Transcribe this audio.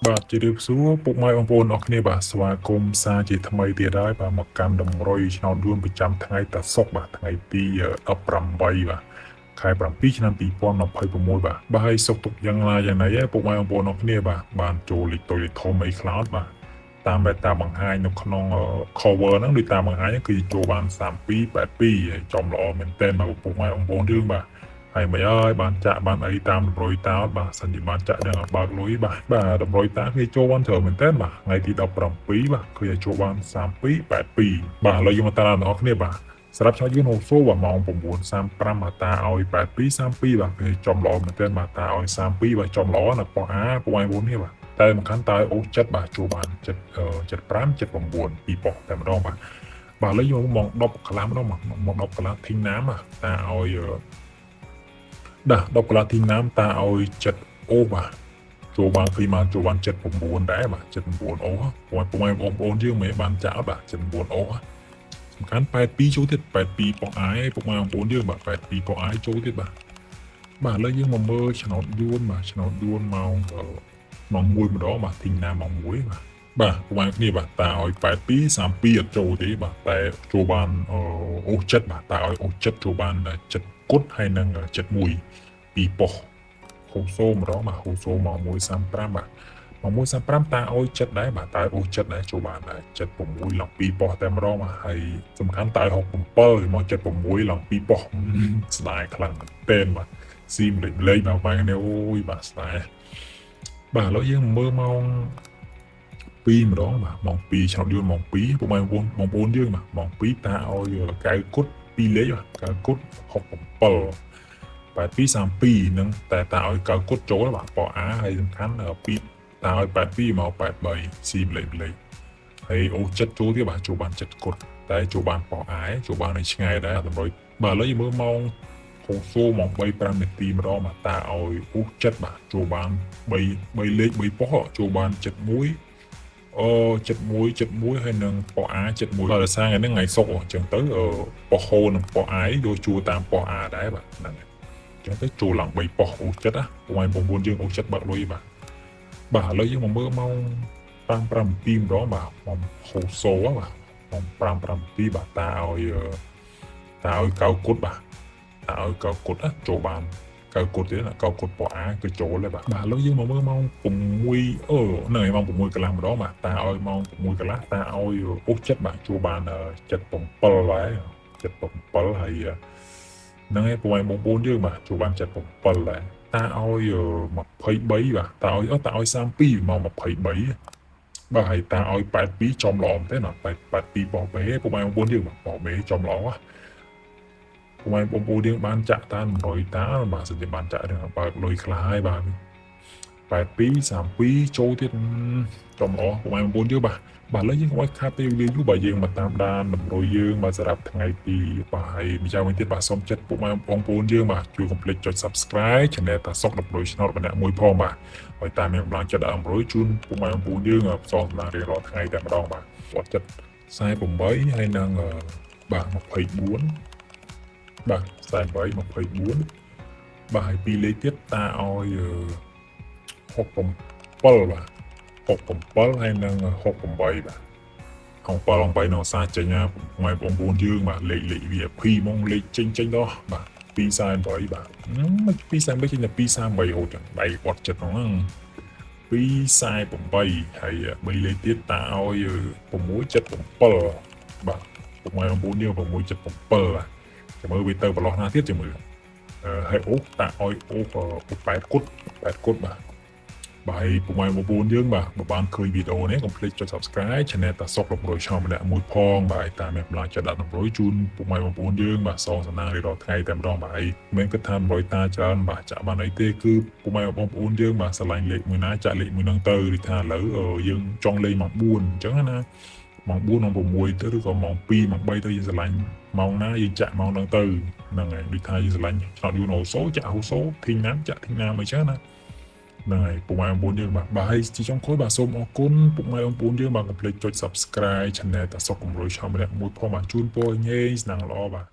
បាទជម្រាបសួរពុកម៉ែបងប្អូនអរគ្នាបាទស្វាគមន៍សាជាថ្មីទៀតហើយបាទមកកាន់តម្រុយឆ្នោតយួនប្រចាំថ្ងៃតាសុកបាទថ្ងៃទី18បាទខែ7ឆ្នាំ2026បាទហើយសុកទុកយ៉ាងណាយ៉ាងណីពុកម៉ែបងប្អូនអរគ្នាបាទបានចូលលេខតូចលេខធំអីខ្លោតបាទតាមបែបតាមបង្ហាញនៅក្នុង cover ហ្នឹងដូចតាមបង្ហាញគឺចូលបាន3282ហើយចំល្អមែនទែនបាទពុកម៉ែបងប្អូនយើងបាទហើយមិនអើយបានចាក់បានអីតាមតម្រុយតោតបាទសិនជាបានចាក់ដល់បើកលុយបាទតម្រុយតាគេចូលបានច្រើនមែនទែនបាទថ្ងៃទី17បាទគឺឲ្យចូលបាន3282បាទឥឡូវយើងមកតាមអ្នកនរគ្នាបាទសម្រាប់ឆ្នោតយូនហូសូបាទម៉ោង9:35បាទតាឲ្យ8232បាទគេចំល្អមែនទែនបាទតាឲ្យ32បាទចំល្អនៅប៉ុអាពុំឲ្យ4នេះបាទតែសំខាន់តើអូចិត្តបាទចូលបាន75 79ពីប៉ុតែម្ដងបាទឥឡូវយើងមក10កន្លះម្ដងមក10កន្លះធីងណាមតាឲ្យ10កន្លះធីងណាមតាឲ្យ7អូបាទចូលបានឃើញមកចូលបាន79ដែរបាទ79អូពុំឲ្យបងប្អូនយើងមិនបានចាក់បាទ79អូសំខាន់82ចូលទៀត82ប៉ុងអាយពុកម៉ែបងប្អូនយើងបាទ82ប៉ុងអាយចូលទៀតបាទឥឡូវយើងមកមើលឆ្នោតយួនបាទឆ្នោតយួនម៉ោង1ម្ដងបាទធីងណាម៉ោង1បាទពុកម៉ែគ្នាបាទតាឲ្យ82 32អត់ចូលទេបាទតែចូលបានអូចិត្តបាទតាឲ្យអូចិត្តចូលបាន7គុតហើយនឹង71ពីប៉ុហូសូម្ដងបាទហូសូម៉ោង1:35បាទម៉ោង1:35តាឲ្យចិត្តដែរបាទតាអូចិត្តដែរចូលបានដែរ76ឡង2ប៉ុតែម្ដងបាទហើយសំខាន់តាឲ្យ67មក76ឡង2ប៉ុស្ដាយខ្លាំងតែនបាទស៊ីមលេងបាទនេះអូយបាទស្ដាយបាទឥឡូវយើងមើលម៉ោង2ម្ដងបាទម៉ោង2ឆ្នោតយួនម៉ោង2ពុកម៉ែបងប្អូនយើងបាទម៉ោង2តាឲ្យកៅគុត2លេខបាទកៅគុត67 8232នឹងតែតាឲ្យកៅគុតចូលបាទប៉អាហើយសំខាន់2តាឲ្យ82មក83ស៊ីលេខហើយអូចិត្តចូលទៀតបាទចូលបាន7គុតតែចូលបានប៉អាយចូលបានឲ្យឆ្ងាយដែរតម្រុយបាទឥឡូវយើងមើលម៉ោងហូសូម៉ោង3:05នាទីម្ដងបាទតាឲ្យអូចិត្តបាទចូលបាន3លេខ3ប៉ោះចូលបាន71ហើយនឹងប៉ោអា71ដល់សារថ្ងៃហ្នឹងថ្ងៃសុកអញ្ចឹងទៅប៉ោហូនិងប៉ោអាយយកជួតាមប៉ោអាដែរបាទហ្នឹងហើយចឹងទៅចូលឡើង3ប៉ុសអូចិត្តណាពុំឲ្យ9យើងអូចិត្តបើកលុយបាទឥឡូវយើងមកមើលម៉ោង5:07ម្ដងបាទម៉ោងហូសូបាទម៉ោង5:07បាទតាឲ្យកៅគុតបាទតាឲ្យកៅគុតចូលបានកៅគុតទៀតកៅគុតប៉អាគឺចូលហើយបាទឥឡូវយើងមកមើលម៉ោង6ហ្នឹងហើយម៉ោង6កន្លះម្ដងបាទតាឲ្យម៉ោង6កន្លះតាឲ្យអូចិត្តបាទចូលបាន77ដែរ77ហើយហ្នឹងហើយពុំឲ្យបងប្អូនយើងបាទចូលបាន77ដែរតាឲ្យ23បាទតាឲ្យ32មក23បាទហើយតាឲ្យ82ចំល្អទេណា82បោះបេពុំឲ្យបងប្អូនយើងបាទបោះបេចំល្អពុំឲ្យបងប្អូនយើងបានចាក់តា100តាបាទសិនជាបានចាក់នឹងបើកលុយខ្លះហើយបាទ82 32ចូលទៀតចំល្អពុំឲ្យបងប្អូនយើងបាទឥឡូវយើងកុំឲ្យខាតពេលវេលាយូរបាទយើងមកតាមដានតម្រុយយើងបាទសម្រាប់ថ្ងៃទីបាទហើយម្យ៉ាងវិញទៀតបាទសូមចិត្តពុកម៉ែបងប្អូនយើងបាទជួយកុំភ្លេចចុច Subscribe Channel តាសុកតម្រុយឆ្នោតម្នាក់មួយផងបាទឲ្យតាមមានកម្លាំងចិត្តតម្រុយជូនពុកម៉ែបងប្អូនយើងផ្សងសម្រាប់រៀងរាល់ថ្ងៃតែម្ដងបាទគាត់ចិត្ត48ហើយនឹងបាទ24បាទ48 24បាទហើយ2លេខទៀតតាឲ្យ67បាទ67ហើយនឹង68បាទ68នៅសាចេញណាម៉ែបងប្អូនយើងបាទលេខ VIP ហ្មងលេខចេញដល់បាទ248បាទ248ចេញតែ238ហូតចឹងដៃគាត់ចិត្តហ្នឹង248ហើយ3លេខទៀតតាឲ្យ677បាទពុកម៉ែបងប្អូនយើង677បាទចាំមើលវាទៅប្រឡោះណាទៀតចាំមើលហើយអូតាឲ្យអូ8គុតបាទហើយពុកម៉ែបងប្អូនយើងបាទបើបានឃើញវីដេអូនេះកុំភ្លេចចុច Subscribe Channel តាសុកតម្រុយឆ្នោតម្នាក់មួយផងបាទតាមមានកម្លាំងចិត្តដាក់តម្រុយជូនពុកម៉ែបងប្អូនយើងបាទសងសំណាងរៀងរាល់ថ្ងៃតែម្ដងបាទមិនគិតថាតម្រុយតាច្រើនបាទចាក់បានអីទេគឺពុកម៉ែបងប្អូនយើងបាទស្រឡាញ់លេខមួយណាចាក់លេខមួយហ្នឹងទៅឬថាឥឡូវយើងចង់លេខម៉ោង4អញ្ចឹងណាម៉ោង4ម៉ោង6ទៅឬក៏ម៉ោង2ម៉ោង3ទៅយើងស្រឡាញ់ម៉ោងណាយើងចាក់ម៉ោងហ្នឹងទៅហ្នឹងហើយដូចថាយើងស្រឡាញ់ឆ្នោតយូណូសូចាក់ហូសូធីងណាចាក់ធីងណាអីចឹងណាហ្នឹងហើយពុកម៉ែបងប្អូនយើងបាទហើយជាចុងក្រោយបាទសូមអរគុណពុកម៉ែបងប្អូនយើងបាទកុំភ្លេចចុច Subscribe Channel តាសុកតម្រុយឆ្នោតម្នាក់មួយផងបាទជូនពរញ៉េស្នងល្អបាទ